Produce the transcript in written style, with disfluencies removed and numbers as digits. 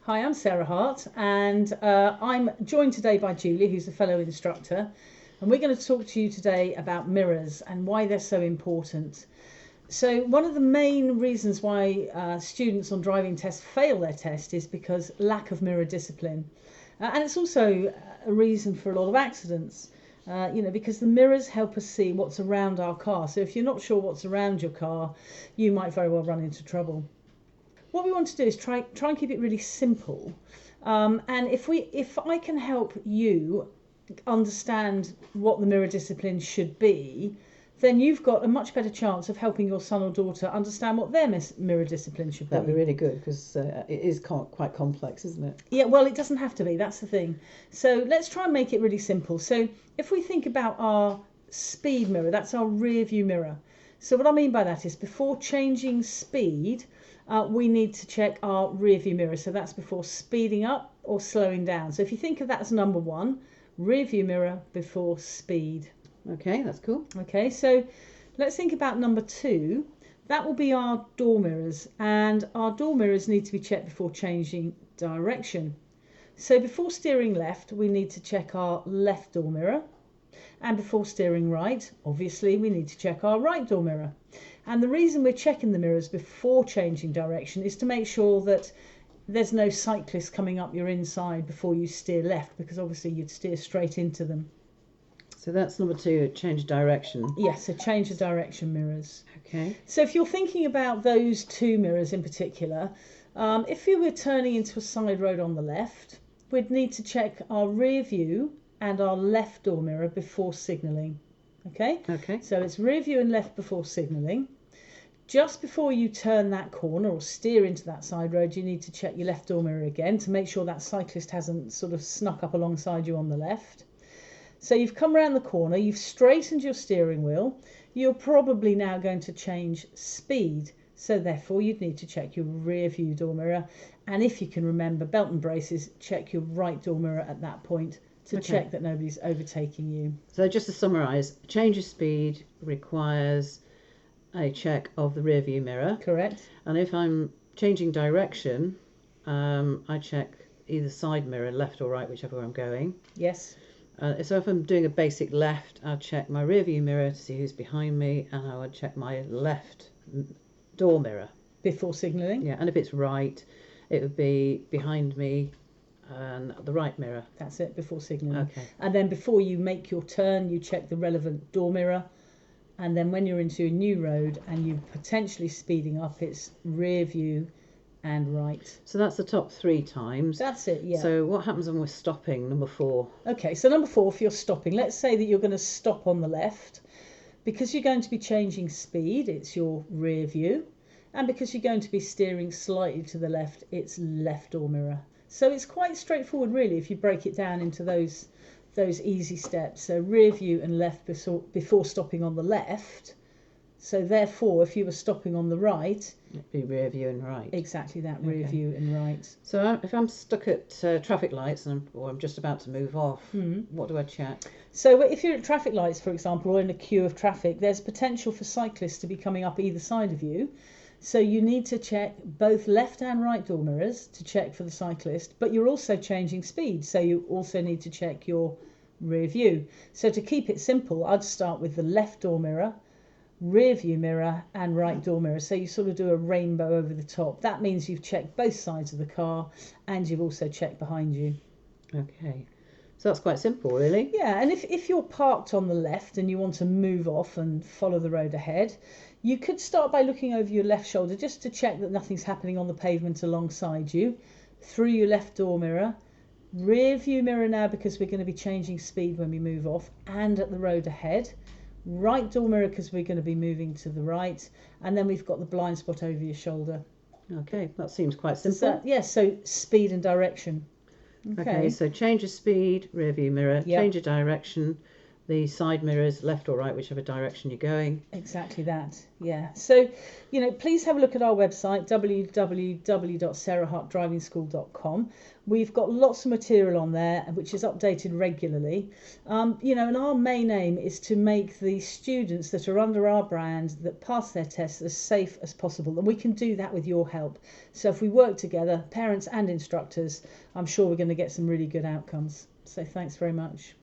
Hi, I'm Sarah Hart, and I'm joined today by Julie, who's a fellow instructor, and we're going to talk to you today about mirrors and why they're so important. So one of the main reasons why students on driving tests fail their test is because lack of mirror discipline, and it's also a reason for a lot of accidents. Because the mirrors help us see what's around our car. So if you're not sure what's around your car, you might very well run into trouble. What we want to do is try and keep it really simple. And if I can help you understand what the mirror discipline should be, then you've got a much better chance of helping your son or daughter understand what their mirror discipline should be. That'd be really good because it is quite complex, isn't it? Yeah, well, it doesn't have to be. That's the thing. So let's try and make it really simple. So if we think about our speed mirror, that's our rear view mirror. So what I mean by that is before changing speed, we need to check our rear view mirror. So that's before speeding up or slowing down. So if you think of that as number one, rear view mirror before speed. Okay, that's cool. Okay, so let's think about number two. That will be our door mirrors, and our door mirrors need to be checked before changing direction. So before steering left, we need to check our left door mirror, and before steering right, obviously we need to check our right door mirror. And the reason we're checking the mirrors before changing direction is to make sure that there's no cyclists coming up your inside before you steer left, because obviously you'd steer straight into them. So that's number two, change direction. Yes, so change of direction mirrors. Okay. So if you're thinking about those two mirrors in particular, if you were turning into a side road on the left, we'd need to check our rear view and our left door mirror before signalling. Okay? Okay. So it's rear view and left before signalling. Just before you turn that corner or steer into that side road, you need to check your left door mirror again to make sure that cyclist hasn't sort of snuck up alongside you on the left. So you've come around the corner, you've straightened your steering wheel, you're probably now going to change speed. So therefore you'd need to check your rear view door mirror. And if you can remember, belt and braces, check your right door mirror at that point to check that nobody's overtaking you. So just to summarise, change of speed requires a check of the rear view mirror. Correct. And if I'm changing direction, I check either side mirror, left or right, whichever way I'm going. Yes. So if I'm doing a basic left, I'll check my rear view mirror to see who's behind me, and I would check my left door mirror. Before signalling? Yeah, and if it's right, it would be behind me and the right mirror. That's it, before signalling. Okay. And then before you make your turn, you check the relevant door mirror. And then when you're into a new road and you're potentially speeding up, it's rear view and right. So that's the top three times. That's it, yeah. So what happens when we're stopping, number four? Okay, so number four, if you're stopping, let's say that you're going to stop on the left. Because you're going to be changing speed, it's your rear view. And because you're going to be steering slightly to the left, it's left door mirror. So it's quite straightforward, really, if you break it down into those easy steps. So rear view and left before stopping on the left. So therefore, if you were stopping on the right, It'd be rear view and right. Exactly that, rear view and right. So if I'm stuck at traffic lights or I'm just about to move off, what do I check? So if you're at traffic lights, for example, or in a queue of traffic, there's potential for cyclists to be coming up either side of you. So you need to check both left and right door mirrors to check for the cyclist, but you're also changing speed. So you also need to check your rear view. So to keep it simple, I'd start with the left door mirror, rear view mirror and right door mirror. So you sort of do a rainbow over the top. That means you've checked both sides of the car and you've also checked behind you. Okay. So that's quite simple, really. Yeah, and if you're parked on the left and you want to move off and follow the road ahead, you could start by looking over your left shoulder just to check that nothing's happening on the pavement alongside you. Through your left door mirror, rear view mirror now because we're going to be changing speed when we move off, and at the road ahead. Right door mirror because we're going to be moving to the right, and then we've got the blind spot over your shoulder. Okay, that seems quite simple. So speed and direction. Okay, so change of speed, rear view mirror, Yep. change of direction, the side mirrors, left or right, whichever direction you're going. Exactly that, yeah. So, please have a look at our website, www.sarahhartdrivingschool.com. We've got lots of material on there, which is updated regularly. And our main aim is to make the students that are under our brand that pass their tests as safe as possible. And we can do that with your help. So if we work together, parents and instructors, I'm sure we're going to get some really good outcomes. So thanks very much.